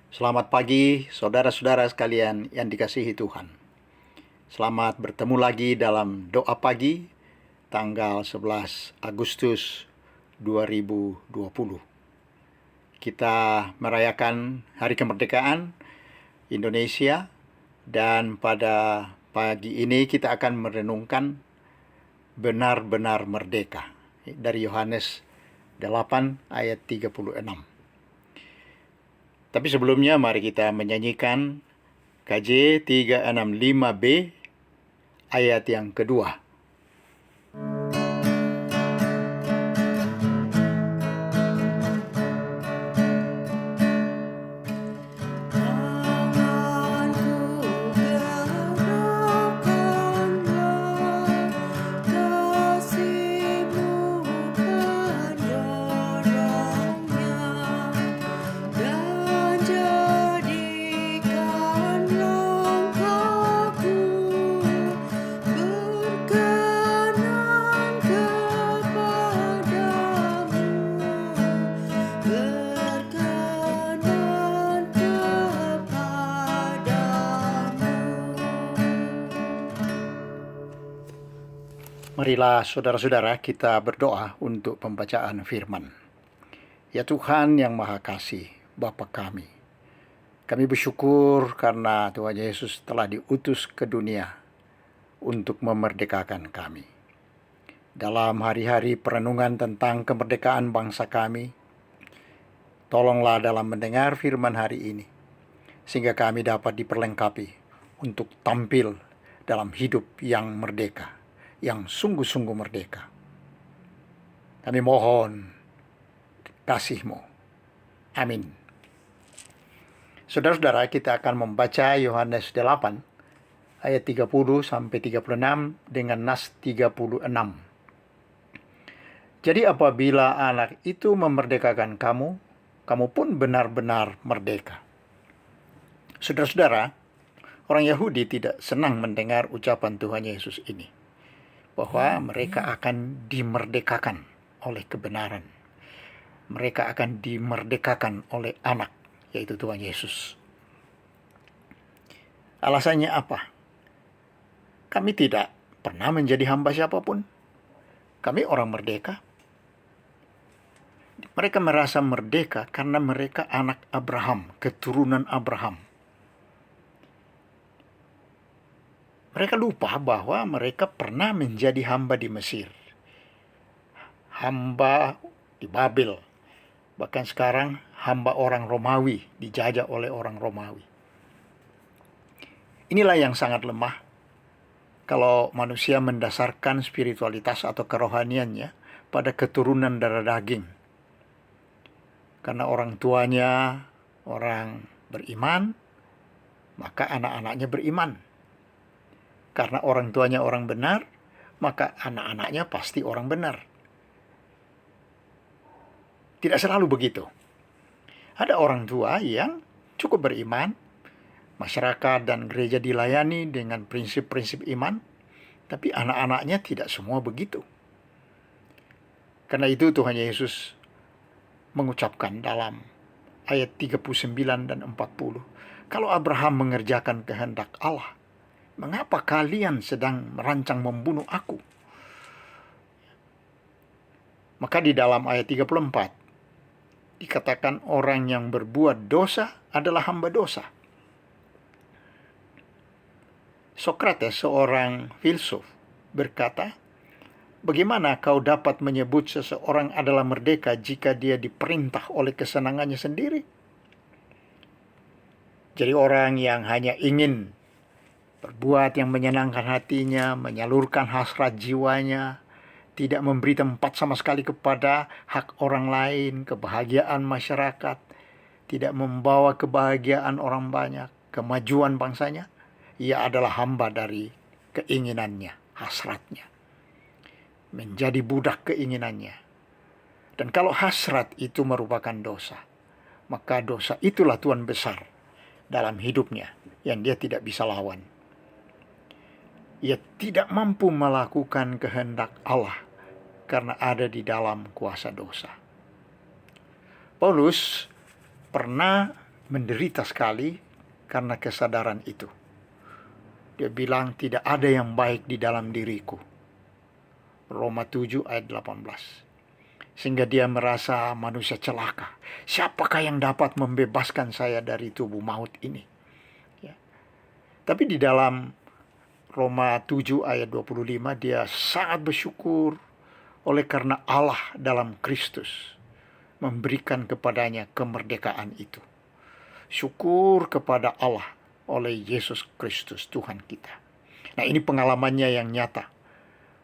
Selamat pagi, saudara-saudara sekalian yang dikasihi Tuhan. Selamat bertemu lagi dalam doa pagi tanggal 11 Agustus 2020. Kita merayakan Hari Kemerdekaan Indonesia dan pada pagi ini kita akan merenungkan benar-benar merdeka dari Yohanes 8 ayat 36. Tapi sebelumnya mari kita menyanyikan KJ 365B ayat yang kedua. Marilah saudara-saudara kita berdoa untuk pembacaan firman. Ya Tuhan yang Maha Kasih, Bapa kami bersyukur karena Tuhan Yesus telah diutus ke dunia untuk memerdekakan kami. Dalam hari-hari perenungan tentang kemerdekaan bangsa kami, tolonglah dalam mendengar firman hari ini, sehingga kami dapat diperlengkapi untuk tampil dalam hidup yang merdeka, yang sungguh-sungguh merdeka. Kami mohon kasih-Mu. Amin. Saudara-saudara, kita akan membaca Yohanes 8 ayat 30 sampai 36 dengan nas 36. Jadi apabila anak itu memerdekakan kamu, kamu pun benar-benar merdeka. Saudara-saudara, orang Yahudi tidak senang mendengar ucapan Tuhan Yesus ini, bahwa mereka akan dimerdekakan oleh kebenaran. Mereka akan dimerdekakan oleh anak, yaitu Tuhan Yesus. Alasannya apa? Kami tidak pernah menjadi hamba siapapun. Kami orang merdeka. Mereka merasa merdeka karena mereka anak Abraham, keturunan Abraham. Mereka lupa bahwa mereka pernah menjadi hamba di Mesir, hamba di Babel, bahkan sekarang hamba orang Romawi, dijajah oleh orang Romawi. Inilah yang sangat lemah kalau manusia mendasarkan spiritualitas atau kerohaniannya pada keturunan darah daging. Karena orang tuanya orang beriman, maka anak-anaknya beriman. Karena orang tuanya orang benar, maka anak-anaknya pasti orang benar. Tidak selalu begitu. Ada orang tua yang cukup beriman, masyarakat dan gereja dilayani dengan prinsip-prinsip iman, tapi anak-anaknya tidak semua begitu. Karena itu Tuhan Yesus mengucapkan dalam ayat 39 dan 40, kalau Abraham mengerjakan kehendak Allah, mengapa kalian sedang merancang membunuh aku? Maka di dalam ayat 34 dikatakan orang yang berbuat dosa adalah hamba dosa. Sokrates, seorang filsuf, berkata, bagaimana kau dapat menyebut seseorang adalah merdeka jika dia diperintah oleh kesenangannya sendiri? Jadi orang yang hanya ingin berbuat yang menyenangkan hatinya, menyalurkan hasrat jiwanya, tidak memberi tempat sama sekali kepada hak orang lain, kebahagiaan masyarakat, tidak membawa kebahagiaan orang banyak, kemajuan bangsanya, ia adalah hamba dari keinginannya, hasratnya. Menjadi budak keinginannya. Dan kalau hasrat itu merupakan dosa, maka dosa itulah tuan besar dalam hidupnya yang dia tidak bisa lawan. Ia tidak mampu melakukan kehendak Allah karena ada di dalam kuasa dosa. Paulus pernah menderita sekali karena kesadaran itu. Dia bilang tidak ada yang baik di dalam diriku. Roma 7 ayat 18. Sehingga dia merasa manusia celaka. Siapakah yang dapat membebaskan saya dari tubuh maut ini? Ya. Tapi di dalam Roma 7 ayat 25 dia sangat bersyukur oleh karena Allah dalam Kristus memberikan kepadanya kemerdekaan itu. Syukur kepada Allah oleh Yesus Kristus Tuhan kita. Nah, ini pengalamannya yang nyata,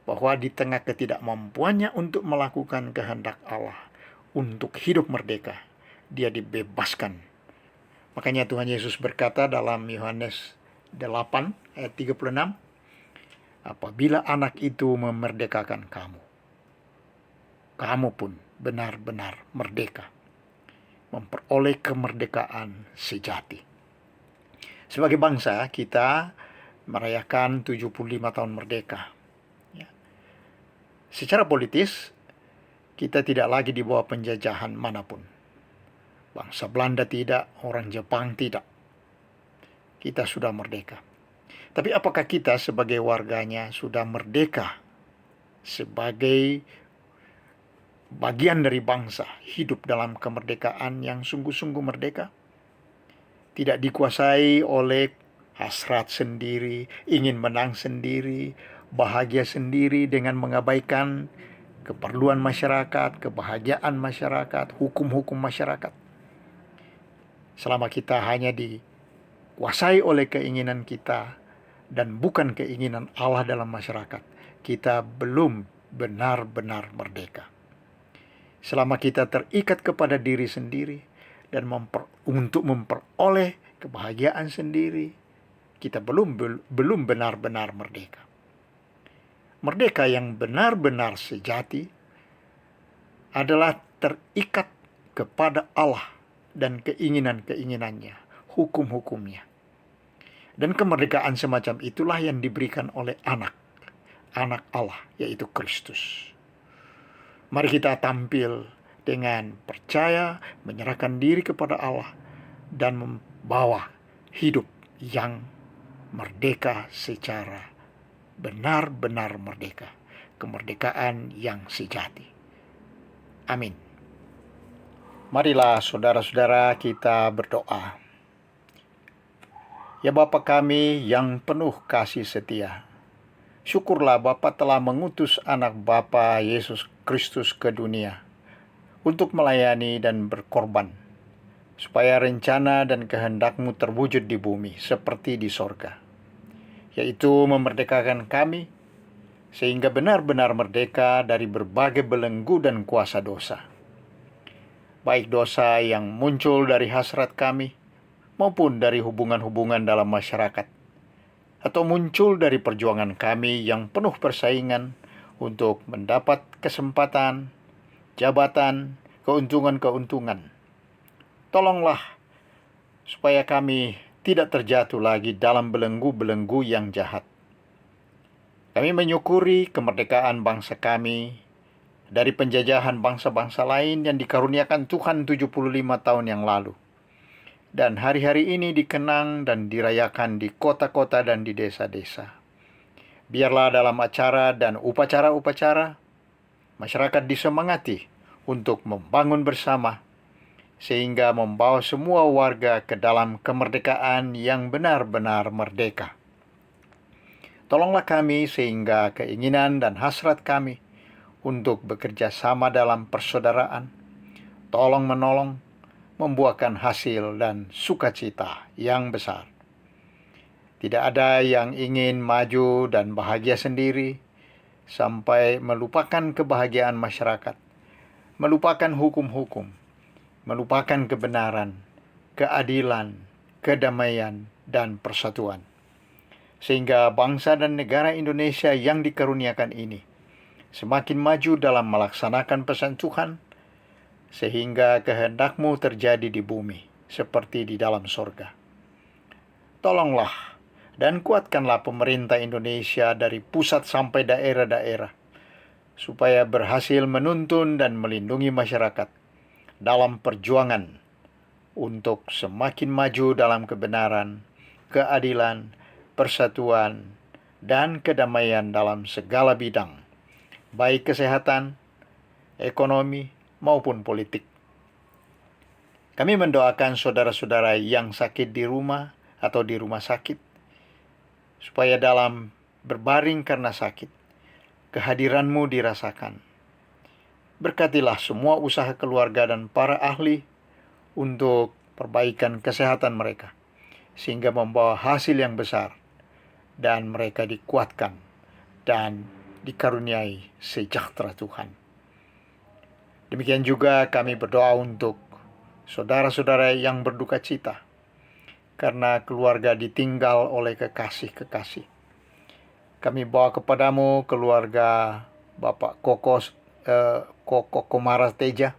bahwa di tengah ketidakmampuannya untuk melakukan kehendak Allah, untuk hidup merdeka, dia dibebaskan. Makanya Tuhan Yesus berkata dalam Yohanes 8 ayat 36, apabila anak itu memerdekakan kamu, kamu pun benar-benar merdeka, memperoleh kemerdekaan sejati. Sebagai bangsa, kita merayakan 75 tahun merdeka. Secara politis, kita tidak lagi di bawah penjajahan manapun. Bangsa Belanda tidak, orang Jepang tidak. Kita sudah merdeka. Tapi apakah kita sebagai warganya sudah merdeka sebagai bagian dari bangsa, hidup dalam kemerdekaan yang sungguh-sungguh merdeka? Tidak dikuasai oleh hasrat sendiri, ingin menang sendiri, bahagia sendiri dengan mengabaikan keperluan masyarakat, kebahagiaan masyarakat, hukum-hukum masyarakat. Selama kita hanya dikuasai oleh keinginan kita dan bukan keinginan Allah dalam masyarakat, kita belum benar-benar merdeka. Selama kita terikat kepada diri sendiri dan untuk memperoleh kebahagiaan sendiri, kita belum benar-benar merdeka. Merdeka yang benar-benar sejati adalah terikat kepada Allah dan keinginan-keinginannya, hukum-hukumnya. Dan kemerdekaan semacam itulah yang diberikan oleh anak Allah, yaitu Kristus. Mari kita tampil dengan percaya, menyerahkan diri kepada Allah, dan membawa hidup yang merdeka secara benar-benar merdeka. Kemerdekaan yang sejati. Amin. Marilah saudara-saudara kita berdoa. Ya Bapa kami yang penuh kasih setia, syukurlah Bapa telah mengutus anak Bapa Yesus Kristus ke dunia untuk melayani dan berkorban, supaya rencana dan kehendak-Mu terwujud di bumi seperti di sorga, yaitu memerdekakan kami sehingga benar-benar merdeka dari berbagai belenggu dan kuasa dosa, baik dosa yang muncul dari hasrat kami maupun dari hubungan-hubungan dalam masyarakat, atau muncul dari perjuangan kami yang penuh persaingan untuk mendapat kesempatan, jabatan, keuntungan-keuntungan. Tolonglah supaya kami tidak terjatuh lagi dalam belenggu-belenggu yang jahat. Kami menyukuri kemerdekaan bangsa kami dari penjajahan bangsa-bangsa lain yang dikaruniakan Tuhan 75 tahun yang lalu. Dan hari-hari ini dikenang dan dirayakan di kota-kota dan di desa-desa. Biarlah dalam acara dan upacara-upacara, masyarakat disemangati untuk membangun bersama, sehingga membawa semua warga ke dalam kemerdekaan yang benar-benar merdeka. Tolonglah kami sehingga keinginan dan hasrat kami untuk bekerja sama dalam persaudaraan, tolong-menolong, membuahkan hasil dan sukacita yang besar. Tidak ada yang ingin maju dan bahagia sendiri sampai melupakan kebahagiaan masyarakat, melupakan hukum-hukum, melupakan kebenaran, keadilan, kedamaian, dan persatuan. Sehingga bangsa dan negara Indonesia yang dikaruniakan ini semakin maju dalam melaksanakan pesan Tuhan, sehingga kehendak-Mu terjadi di bumi seperti di dalam sorga. Tolonglah dan kuatkanlah pemerintah Indonesia dari pusat sampai daerah-daerah, supaya berhasil menuntun dan melindungi masyarakat dalam perjuangan untuk semakin maju dalam kebenaran, keadilan, persatuan, dan kedamaian dalam segala bidang, baik kesehatan, ekonomi, maupun politik. Kami mendoakan saudara-saudara yang sakit di rumah atau di rumah sakit, supaya dalam berbaring karena sakit, kehadiran-Mu dirasakan. Berkatilah semua usaha keluarga dan para ahli untuk perbaikan kesehatan mereka, sehingga membawa hasil yang besar, dan mereka dikuatkan dan dikaruniai sejahtera Tuhan. Demikian juga kami berdoa untuk saudara-saudara yang berduka cita karena keluarga ditinggal oleh kekasih-kekasih. Kami bawa kepadamu keluarga Bapak Koko Komara Teja,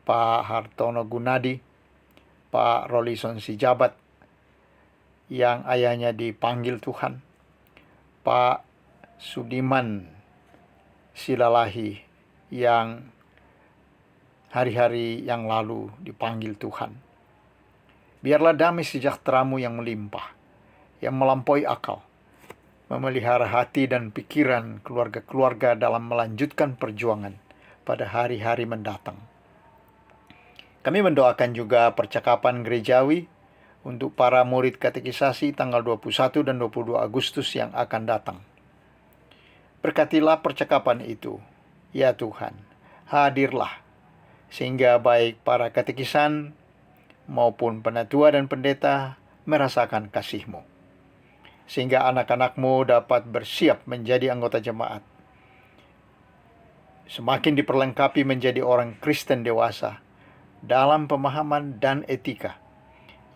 Pak Hartono Gunadi, Pak Rolison Sijabat yang ayahnya dipanggil Tuhan, Pak Sudiman Silalahi yang hari-hari yang lalu dipanggil Tuhan. Biarlah damai sejahtera-Mu yang melimpah, yang melampaui akal, memelihara hati dan pikiran keluarga-keluarga dalam melanjutkan perjuangan pada hari-hari mendatang. Kami mendoakan juga percakapan gerejawi untuk para murid katekisasi tanggal 21 dan 22 Agustus yang akan datang. Berkatilah percakapan itu, ya Tuhan, hadirlah, sehingga baik para katekisan maupun penatua dan pendeta merasakan kasih-Mu, sehingga anak-anak-Mu dapat bersiap menjadi anggota jemaat, semakin diperlengkapi menjadi orang Kristen dewasa dalam pemahaman dan etika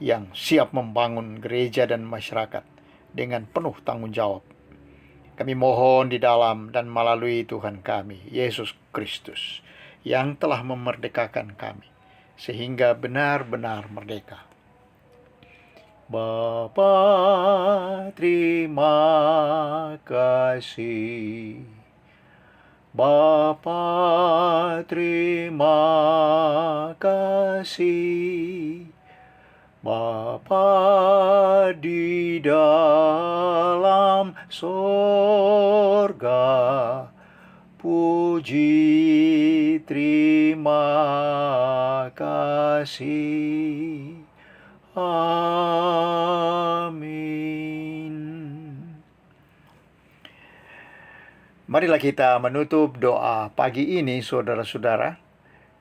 yang siap membangun gereja dan masyarakat dengan penuh tanggung jawab. Kami mohon di dalam dan melalui Tuhan kami, Yesus Kristus, yang telah memerdekakan kami, sehingga benar-benar merdeka. Bapa, terima kasih. Bapa, terima kasih. Bapa di dalam sorga, puji terima kasih. Amin. Marilah kita menutup doa pagi ini, saudara-saudara,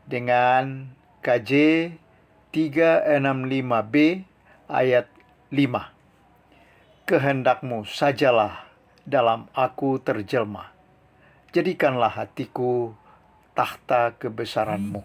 dengan KJ 365B ayat 5. Kehendak-Mu sajalah dalam aku terjelma. Jadikanlah hatiku tahta kebesaran-Mu.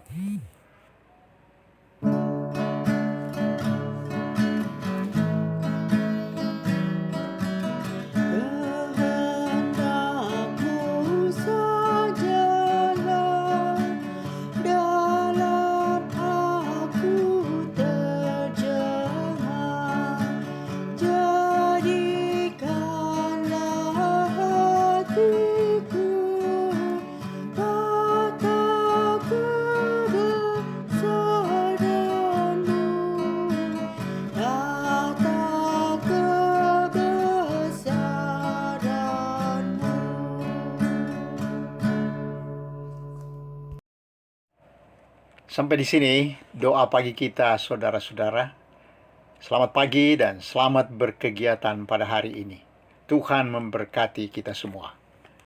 Sampai di sini doa pagi kita, saudara-saudara. Selamat pagi dan selamat berkegiatan pada hari ini. Tuhan memberkati kita semua.